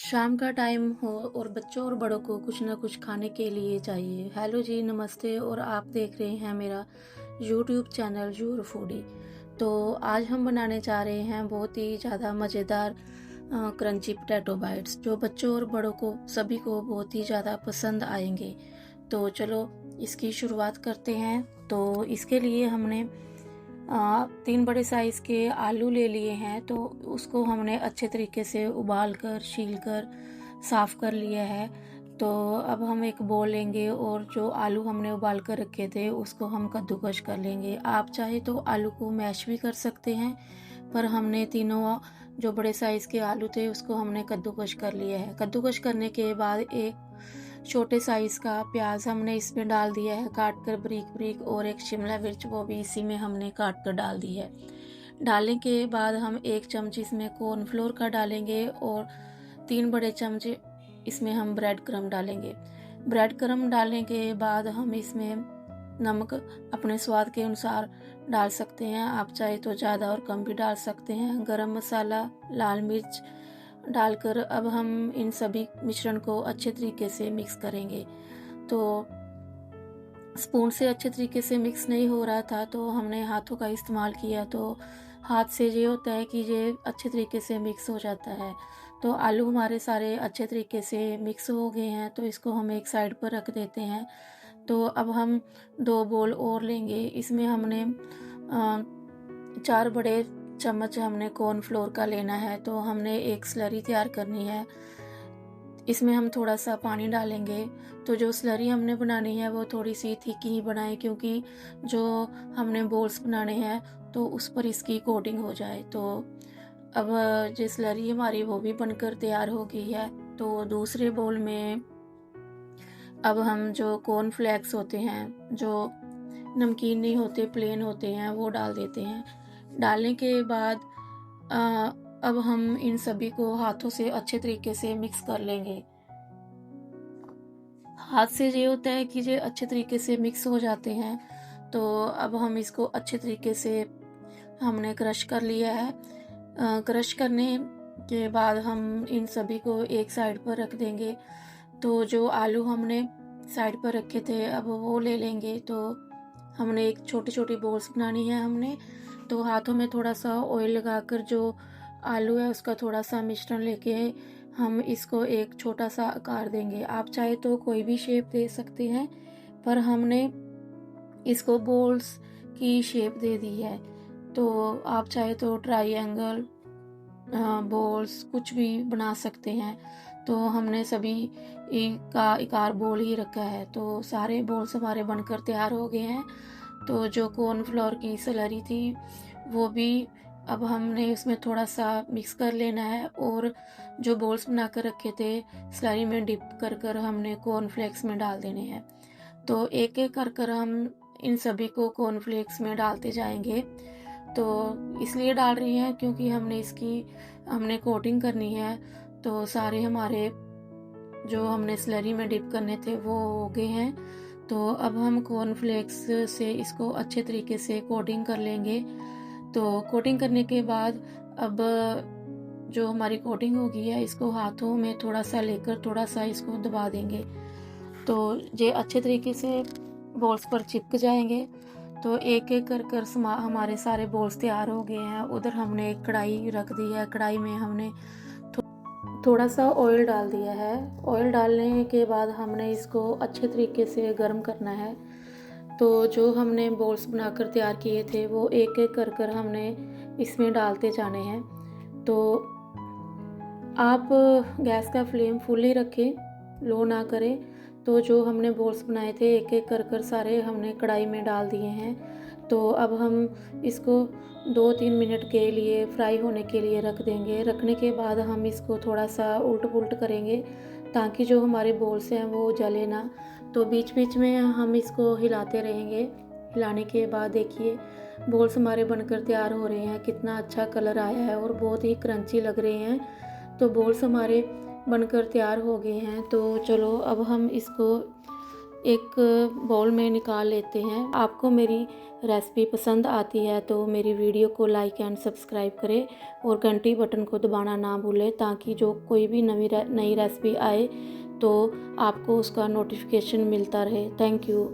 शाम का टाइम हो और बच्चों और बड़ों को कुछ ना कुछ खाने के लिए चाहिए। हेलो जी, नमस्ते। और आप देख रहे हैं मेरा यूट्यूब चैनल यूर फूडी। तो आज हम बनाने जा रहे हैं बहुत ही ज़्यादा मज़ेदार क्रंची पोटैटो बाइट्स, जो बच्चों और बड़ों को सभी को बहुत ही ज़्यादा पसंद आएंगे। तो चलो इसकी शुरुआत करते हैं। तो इसके लिए हमने 3 बड़े साइज़ के आलू ले लिए हैं। तो उसको हमने अच्छे तरीके से उबाल कर छील कर साफ़ कर लिया है। तो अब हम एक बोल लेंगे और जो आलू हमने उबाल कर रखे थे उसको हम कद्दूकस कर लेंगे। आप चाहे तो आलू को मैश भी कर सकते हैं, पर हमने तीनों जो बड़े साइज़ के आलू थे उसको हमने कद्दूकस कर लिया है। कद्दूकस करने के बाद एक छोटे साइज़ का प्याज हमने इसमें डाल दिया है काट कर बारीक बारीक, और एक शिमला मिर्च वो भी इसी में हमने काट कर डाल दी है। डालने के बाद हम 1 चम्मच इसमें कॉर्नफ्लोर का डालेंगे और 3 बड़े चम्मच इसमें हम ब्रेड क्रम्ब डालेंगे। ब्रेड क्रम्ब डालने के बाद हम इसमें नमक अपने स्वाद के अनुसार डाल सकते हैं। आप चाहे तो ज़्यादा और कम भी डाल सकते हैं। गरम मसाला, लाल मिर्च डालकर अब हम इन सभी मिश्रण को अच्छे तरीके से मिक्स करेंगे। तो स्पून से अच्छे तरीके से मिक्स नहीं हो रहा था तो हमने हाथों का इस्तेमाल किया। तो हाथ से ये होता है कि ये अच्छे तरीके से मिक्स हो जाता है। तो आलू हमारे सारे अच्छे तरीके से मिक्स हो गए हैं, तो इसको हम एक साइड पर रख देते हैं। तो अब हम 2 बोल और लेंगे। इसमें हमने 4 बड़े चम्मच हमने कॉर्नफ्लोर का लेना है। तो हमने एक स्लरी तैयार करनी है। इसमें हम थोड़ा सा पानी डालेंगे। तो जो स्लरी हमने बनानी है वो थोड़ी सी थिक ही बनाएं, क्योंकि जो हमने बोल्स बनाने हैं तो उस पर इसकी कोटिंग हो जाए। तो अब जो स्लरी हमारी वो भी बनकर तैयार हो गई है। तो दूसरे बोल में अब हम जो कॉर्नफ्लेक्स होते हैं, जो नमकीन नहीं होते, प्लेन होते हैं, वो डाल देते हैं। डालने के बाद अब हम इन सभी को हाथों से अच्छे तरीके से मिक्स कर लेंगे। हाथ से ये होता है कि ये अच्छे तरीके से मिक्स हो जाते हैं। तो अब हम इसको अच्छे तरीके से हमने क्रश कर लिया है। क्रश करने के बाद हम इन सभी को एक साइड पर रख देंगे। तो जो आलू हमने साइड पर रखे थे अब वो ले लेंगे। तो हमने एक छोटी छोटी बॉल्स बनानी है हमने। तो हाथों में थोड़ा सा ऑयल लगाकर जो आलू है उसका थोड़ा सा मिश्रण लेके हम इसको एक छोटा सा आकार देंगे। आप चाहे तो कोई भी शेप दे सकते हैं, पर हमने इसको बॉल्स की शेप दे दी है। तो आप चाहे तो ट्रायंगल, बॉल्स कुछ भी बना सकते हैं। तो हमने सभी का आकार बॉल ही रखा है। तो सारे बॉल्स हमारे बनकर तैयार हो गए हैं। तो जो कॉर्नफ्लोर की स्लरी थी वो भी अब हमने उसमें थोड़ा सा मिक्स कर लेना है, और जो बॉल्स बना कर रखे थे स्लरी में डिप कर कर हमने कॉर्नफ्लेक्स में डाल देने हैं। तो एक एक कर कर हम इन सभी को कॉर्नफ्लेक्स में डालते जाएंगे। तो इसलिए डाल रही हैं क्योंकि हमने कोटिंग करनी है। तो सारे हमारे जो हमने स्लरी में डिप करने थे वो हो गए हैं। तो अब हम कॉर्नफ्लेक्स से इसको अच्छे तरीके से कोटिंग कर लेंगे। तो कोटिंग करने के बाद अब जो हमारी कोटिंग हो गई है इसको हाथों में थोड़ा सा लेकर थोड़ा सा इसको दबा देंगे। तो ये अच्छे तरीके से बॉल्स पर चिपक जाएंगे। तो एक एक कर कर हमारे सारे बॉल्स तैयार हो गए हैं। उधर हमने एक कढ़ाई रख दी है। कढ़ाई में हमने थोड़ा सा ऑयल डाल दिया है। ऑयल डालने के बाद हमने इसको अच्छे तरीके से गर्म करना है। तो जो हमने बॉल्स बनाकर तैयार किए थे वो एक एक कर कर हमने इसमें डालते जाने हैं। तो आप गैस का फ्लेम फुल ही रखें, लो ना करें। तो जो हमने बॉल्स बनाए थे एक एक कर कर सारे हमने कढ़ाई में डाल दिए हैं। तो अब हम इसको 2-3 मिनट के लिए फ्राई होने के लिए रख देंगे। रखने के बाद हम इसको थोड़ा सा उल्ट पुल्ट करेंगे ताकि जो हमारे बॉल्स हैं वो जले ना। तो बीच बीच में हम इसको हिलाते रहेंगे। हिलाने के बाद देखिए बॉल्स हमारे बनकर तैयार हो रहे हैं। कितना अच्छा कलर आया है और बहुत ही क्रंची लग रहे हैं। तो बॉल्स हमारे बनकर तैयार हो गए हैं। तो चलो अब हम इसको एक बाउल में निकाल लेते हैं। आपको मेरी रेसिपी पसंद आती है तो मेरी वीडियो को लाइक एंड सब्सक्राइब करें और घंटी बटन को दबाना ना भूलें, ताकि जो कोई भी नई रेसिपी आए तो आपको उसका नोटिफिकेशन मिलता रहे। Thank you.